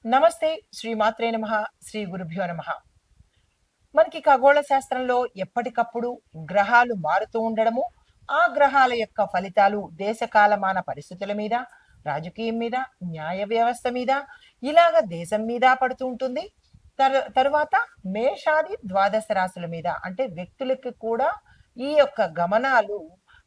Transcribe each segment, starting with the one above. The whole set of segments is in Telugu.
నమస్తే. శ్రీ మాత్రే నమః. శ్రీ గురుభ్యో నమః. మనకి ఖగోళ శాస్త్రంలో ఎప్పటికప్పుడు గ్రహాలు మారుతూ ఉండడము, ఆ గ్రహాల యొక్క ఫలితాలు దేశ కాలమాన పరిస్థితుల మీద, రాజకీయం మీద, న్యాయ వ్యవస్థ మీద, ఇలాగ దేశం మీద పడుతూ ఉంటుంది. తరువాత మేషాది ద్వాదశ రాశుల మీద అంటే వ్యక్తులకి కూడా ఈ యొక్క గమనాలు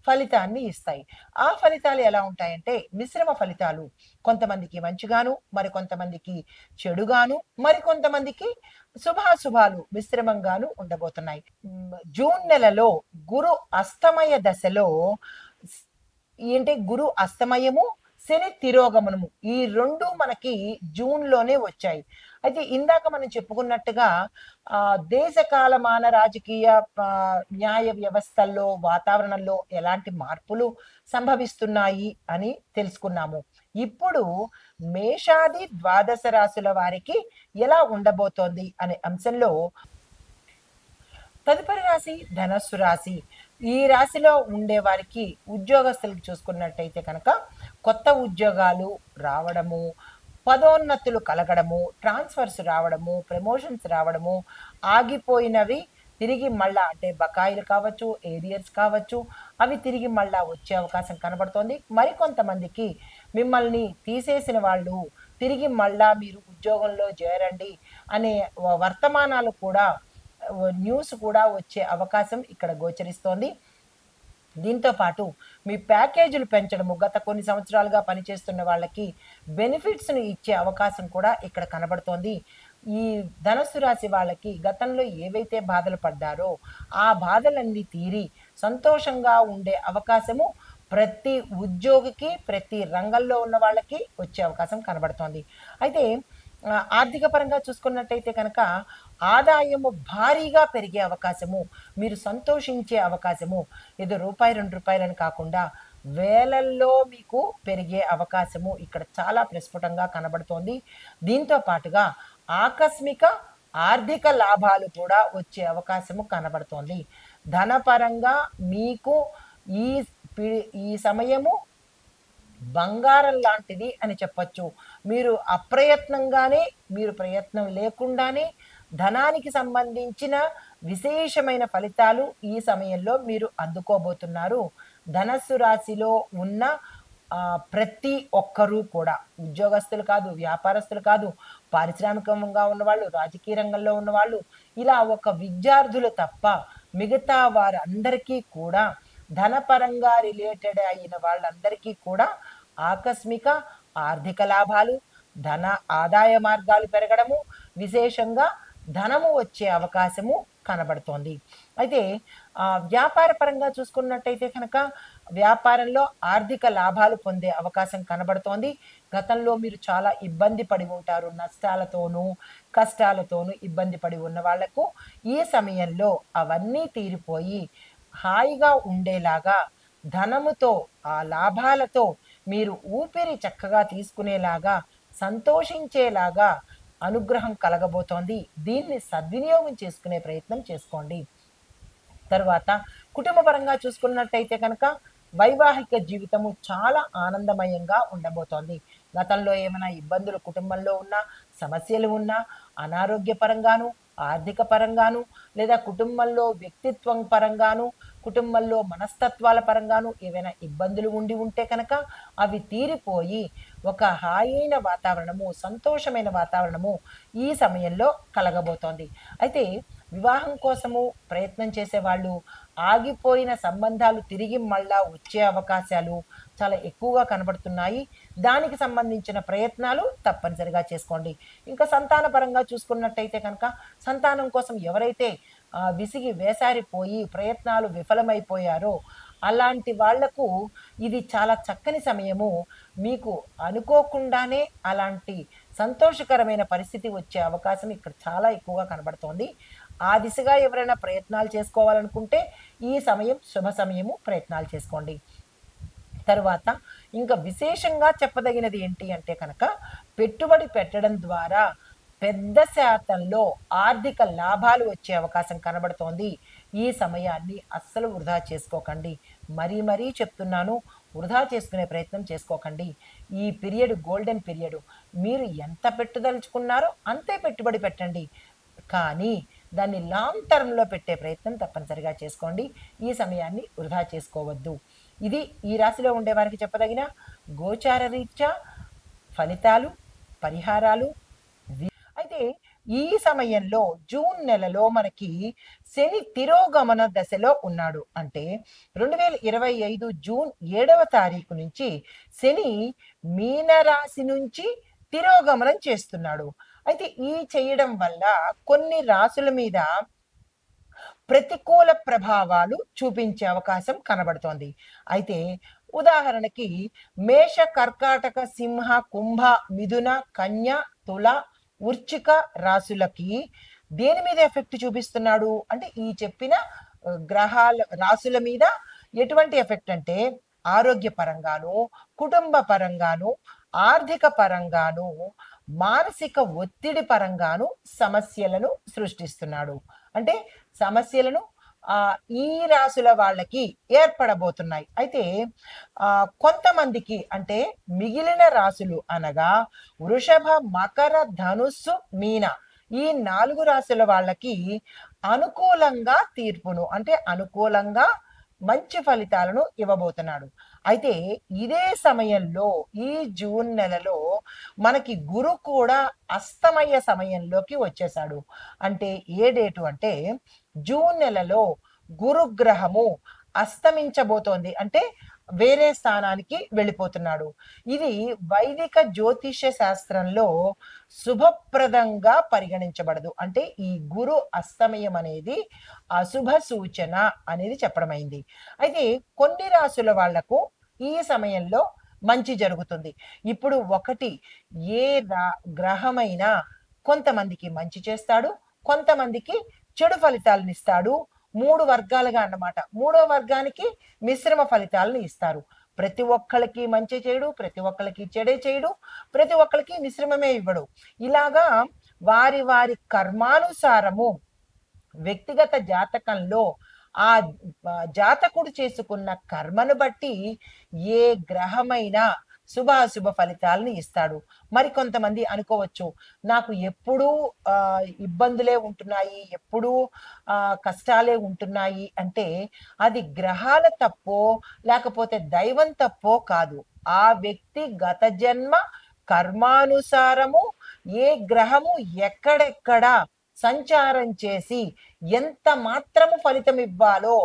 ఫలితాన్ని ఇస్తాయి. ఆ ఫలితాలు ఎలా ఉంటాయంటే మిశ్రమ ఫలితాలు. కొంతమందికి మంచిగాను, మరికొంతమందికి చెడుగాను, మరికొంతమందికి శుభాశుభాలు మిశ్రమంగాను ఉండబోతున్నాయి. జూన్ నెలలో గురు అస్తమయ దశలో స్ ఏంటి గురు అస్తమయము, శని తిరోగమనము ఈ 2 మనకి జూన్‌లోనే వచ్చాయి. అయితే ఇందాక మనం చెప్పుకున్నట్టుగా దేశ కాలమాన రాజకీయ న్యాయ వ్యవస్థల్లో, వాతావరణంలో ఎలాంటి మార్పులు సంభవిస్తున్నాయి అని తెలుసుకున్నాము. ఇప్పుడు మేషాది ద్వాదశ రాశుల వారికి ఎలా ఉండబోతోంది అనే అంశంలో తదుపరి రాశి ధనస్సు రాశి. ఈ రాశిలో ఉండే వారికి ఉద్యోగస్తులకు చూసుకున్నట్టయితే కనుక కొత్త ఉద్యోగాలు రావడము, పదోన్నతులు కలగడము, ట్రాన్స్ఫర్స్ రావడము, ప్రమోషన్స్ రావడము, ఆగిపోయినవి తిరిగి మళ్ళా అంటే బకాయిలు కావచ్చు, ఏరియర్స్ కావచ్చు, అవి తిరిగి మళ్ళా వచ్చే అవకాశం కనబడుతోంది. మరికొంతమందికి మిమ్మల్ని తీసేసిన వాళ్ళు తిరిగి మళ్ళా మీరు ఉద్యోగంలో చేరండి అనే వర్తమానాలు కూడా న్యూస్ కూడా వచ్చే అవకాశం ఇక్కడ గోచరిస్తోంది. దీంతో పాటు మీ ప్యాకేజీలు పెంచడము, గత కొన్ని సంవత్సరాలుగా పనిచేస్తున్న వాళ్ళకి బెనిఫిట్స్‌ని ఇచ్చే అవకాశం కూడా ఇక్కడ కనబడుతోంది. ఈ ధనస్సు రాశి వాళ్ళకి గతంలో ఏవైతే బాధలు పడ్డారో, ఆ బాధలన్నీ తీరి సంతోషంగా ఉండే అవకాశము ప్రతి ఉద్యోగికి, ప్రతి రంగంలో ఉన్న వాళ్ళకి వచ్చే అవకాశం కనబడుతోంది. అయితే ఆర్థిక పరంగా చూసుకున్నట్టయితే కనుక ఆదాయము భారీగా పెరిగే అవకాశము, మీరు సంతోషించే అవకాశము, ఏదో రూపాయి, రూ. 2 అని కాకుండా వేలల్లో మీకు పెరిగే అవకాశము ఇక్కడ చాలా ప్రస్ఫుటంగా కనబడుతోంది. దీంతో పాటుగా ఆకస్మిక ఆర్థిక లాభాలు కూడా వచ్చే అవకాశము కనబడుతోంది. ధనపరంగా మీకు ఈ ఈ సమయము బంగారం లాంటిది అని చెప్పొచ్చు. మీరు అప్రయత్నంగానే, మీరు ప్రయత్నం లేకుండానే ధనానికి సంబంధించిన విశేషమైన ఫలితాలు ఈ సమయంలో మీరు అందుకోబోతున్నారు. ధనస్సు రాశిలో ఉన్న ప్రతి ఒక్కరూ కూడా ఉద్యోగస్తులు కాదు, వ్యాపారస్తులు కాదు, పారిశ్రామికంగా ఉన్నవాళ్ళు, రాజకీయ రంగంలో ఉన్నవాళ్ళు, ఇలా ఒక విద్యార్థులు తప్ప మిగతా వారందరికీ కూడా ధనపరంగా రిలేటెడ్ అయిన వాళ్ళందరికీ కూడా ఆకస్మిక ఆర్థిక లాభాలు, ధన ఆదాయ మార్గాలు పెరగడము, విశేషంగా ధనము వచ్చే అవకాశము కనబడుతోంది. అయితే వ్యాపార పరంగా చూసుకున్నట్టయితే కనుక వ్యాపారంలో ఆర్థిక లాభాలు పొందే అవకాశం కనబడుతోంది. గతంలో మీరు చాలా ఇబ్బంది పడి ఉంటారు. నష్టాలతోనూ, కష్టాలతోనూ ఇబ్బంది పడి ఉన్న వాళ్లకు ఈ సమయంలో అవన్నీ తీరిపోయి హాయిగా ఉండేలాగా, ధనముతో ఆ లాభాలతో మీరు ఊపిరి చక్కగా తీసుకునేలాగా, సంతోషించేలాగా అనుగ్రహం కలగబోతోంది. దీన్ని సద్వినియోగం చేసుకునే ప్రయత్నం చేసుకోండి. తరువాత కుటుంబ పరంగా చూసుకున్నట్టయితే కనుక వైవాహిక జీవితము చాలా ఆనందమయంగా ఉండబోతోంది. గతంలో ఏమైనా ఇబ్బందులు కుటుంబంలో ఉన్నా, సమస్యలు ఉన్నా, అనారోగ్య పరంగాను, ఆర్థిక పరంగాను, లేదా కుటుంబంలో వ్యక్తిత్వం పరంగాను, కుటుంబంలో మనస్తత్వాల పరంగాను ఏవైనా ఇబ్బందులు ఉండి ఉంటే కనుక అవి తీరిపోయి ఒక హాయైన వాతావరణము, సంతోషమైన వాతావరణము ఈ సమయంలో కలగబోతోంది. అయితే వివాహం కోసము ప్రయత్నం చేసేవాళ్ళు, ఆగిపోయిన సంబంధాలు తిరిగి మళ్ళా వచ్చే అవకాశాలు చాలా ఎక్కువగా కనబడుతున్నాయి. దానికి సంబంధించిన ప్రయత్నాలు తప్పనిసరిగా చేసుకోండి. ఇంకా సంతాన పరంగా చూసుకున్నట్టయితే కనుక సంతానం కోసం ఎవరైతే విసిగి వేసారిపోయి ప్రయత్నాలు విఫలమైపోయారో అలాంటి వాళ్లకు ఇది చాలా చక్కని సమయము. మీకు అనుకోకుండానే అలాంటి సంతోషకరమైన పరిస్థితి వచ్చే అవకాశం ఇక్కడ చాలా ఎక్కువగా కనబడుతోంది. ఆ దిశగా ఎవరైనా ప్రయత్నాలు చేసుకోవాలనుకుంటే ఈ సమయం శుభ సమయము, ప్రయత్నాలు చేసుకోండి. తరువాత ఇంకా విశేషంగా చెప్పదగినది ఏంటి అంటే కనుక పెట్టుబడి పెట్టడం ద్వారా పెద్ద శాతంలో ఆర్థిక లాభాలు వచ్చే అవకాశం కనబడుతోంది. ఈ సమయాన్ని అస్సలు వృధా చేసుకోకండి. మరీ చెప్తున్నాను, వృధా చేసుకునే ప్రయత్నం చేసుకోకండి. ఈ పీరియడ్ గోల్డెన్ పీరియడ్. మీరు ఎంత పెట్టుదలుచుకున్నారో అంతే పెట్టుబడి పెట్టండి. కానీ దాన్ని లాంగ్ టర్మ్‌లో పెట్టే ప్రయత్నం తప్పనిసరిగా చేసుకోండి. ఈ సమయాన్ని వృధా చేసుకోవద్దు. ఇది ఈ రాశిలో ఉండేవారికి చెప్పదగిన గోచార రీత్యా ఫలితాలు, పరిహారాలు. అయితే ఈ సమయంలో జూన్ నెలలో మనకి శని తిరోగమన దశలో ఉన్నాడు. అంటే 2025 జూన్ 7వ తారీఖు నుంచి శని మీనరాశి నుంచి తిరోగమనం చేస్తున్నాడు. అయితే ఈ చేయడం వల్ల కొన్ని రాశుల మీద ప్రతికూల ప్రభావాలు చూపించే అవకాశం కనబడుతోంది. అయితే ఉదాహరణకి మేష, కర్కాటక, సింహ, కుంభ, మిథున, కన్య, తుల, వృశ్చిక రాశులకి దేని మీద ఎఫెక్ట్ చూపిస్తున్నాడు అంటే ఈ చెప్పిన గ్రహాల రాశుల మీద ఎటువంటి ఎఫెక్ట్ అంటే ఆరోగ్య పరంగాను, కుటుంబ పరంగాను, ఆర్థిక పరంగాను, మానసిక ఒత్తిడి పరంగాను సమస్యలను సృష్టిస్తున్నాడు. అంటే సమస్యలను ఈ రాశుల వాళ్ళకి ఏర్పడబోతున్నాయి. అయితే కొంతమందికి అంటే మిగిలిన రాశులు అనగా వృషభ, మకర, ధనుస్సు, మీన ఈ 4 రాశుల వాళ్ళకి అనుకూలంగా తీర్పును అంటే అనుకూలంగా మంచి ఫలితాలను ఇవ్వబోతున్నాడు. అయితే ఇదే సమయంలో ఈ జూన్ నెలలో మనకి గురు కూడా అస్తమయ సమయంలోకి వచ్చేసాడు. అంటే ఏ డేటు అంటే జూన్ నెలలో గురుగ్రహము అస్తమించబోతోంది. అంటే వేరే స్థానానికి వెళ్ళిపోతున్నాడు. ఇది వైదిక జ్యోతిష్య శాస్త్రంలో శుభప్రదంగా పరిగణించబడదు. అంటే ఈ గురు అస్తమయం అనేది అశుభ సూచన అనేది చెప్పడమైంది. అయితే కొన్ని రాశుల వాళ్లకు ఈ సమయంలో మంచి జరుగుతుంది. ఇప్పుడు ఒకటి ఏ గ్రహమైనా కొంతమందికి మంచి చేస్తాడు, కొంతమందికి చెడు ఫలితాలను ఇస్తాడు. 3 వర్గాలుగా అన్నమాట. 3వ వర్గానికి మిశ్రమ ఫలితాలను ఇస్తారు. ప్రతి ఒక్కళ్ళకి మంచి చేయడు, ప్రతి ఒక్కళ్ళకి చెడే చేయడు, ప్రతి ఒక్కళ్ళకి మిశ్రమమే ఇవ్వడు. ఇలాగా వారి వారి కర్మానుసారము వ్యక్తిగత జాతకంలో ఆ జాతకుడు చేసుకున్న కర్మను బట్టి ఏ గ్రహమైనా శుభాశుభ ఫలితాలను ఇస్తాడు. మరి కొంతమంది అనుకోవచ్చు, నాకు ఎప్పుడూ ఇబ్బందులే ఉంటున్నాయి, ఎప్పుడూ కష్టాలే ఉంటున్నాయి అంటే అది గ్రహాల తప్పో లేకపోతే దైవం తప్పో కాదు. ఆ వ్యక్తి గత జన్మ కర్మానుసారము ఏ గ్రహము ఎక్కడెక్కడ సంచారం చేసి ఎంత మాత్రము ఫలితం ఇవ్వాలో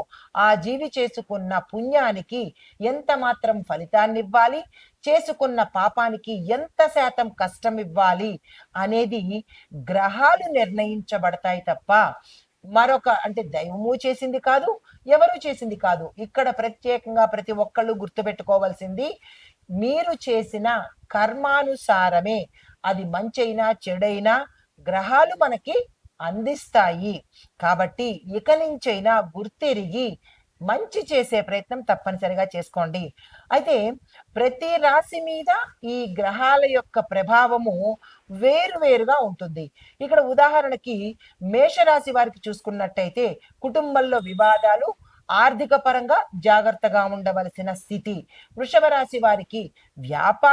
ఆ జీవి చేసుకున్న పుణ్యానికి ఎంత మాత్రం ఫలితాన్ని ఇవ్వాలి, చేసుకున్న పాపానికి ఎంత శాతం కష్టం ఇవ్వాలి అనేది గ్రహాలు నిర్ణయించబడతాయి తప్ప మరొక అంటే దైవము చేసింది కాదు, ఎవరు చేసింది కాదు. ఇక్కడ ప్రత్యేకంగా ప్రతి ఒక్కళ్ళు గుర్తుపెట్టుకోవాల్సింది మీరు చేసిన కర్మానుసారమే అది మంచైనా చెడైనా గ్రహాలు మనకి అందిస్తాయి. కాబట్టి ఇక నుంచైనా గుర్తెరిగి మంచి చేసే ప్రయత్నం తప్పనిసరిగా చేసుకోండి. అయితే ప్రతి రాశి మీద ఈ గ్రహాల యొక్క ప్రభావము వేరువేరుగా ఉంటుంది. ఇక్కడ ఉదాహరణకి మేషరాశి వారికి చూసుకున్నట్టయితే కుటుంబంలో వివాదాలు, ఆర్థిక పరంగా జాగ్రత్తగా ఉండవలసిన స్థితి. వృషభ రాశి వారికి వ్యాపార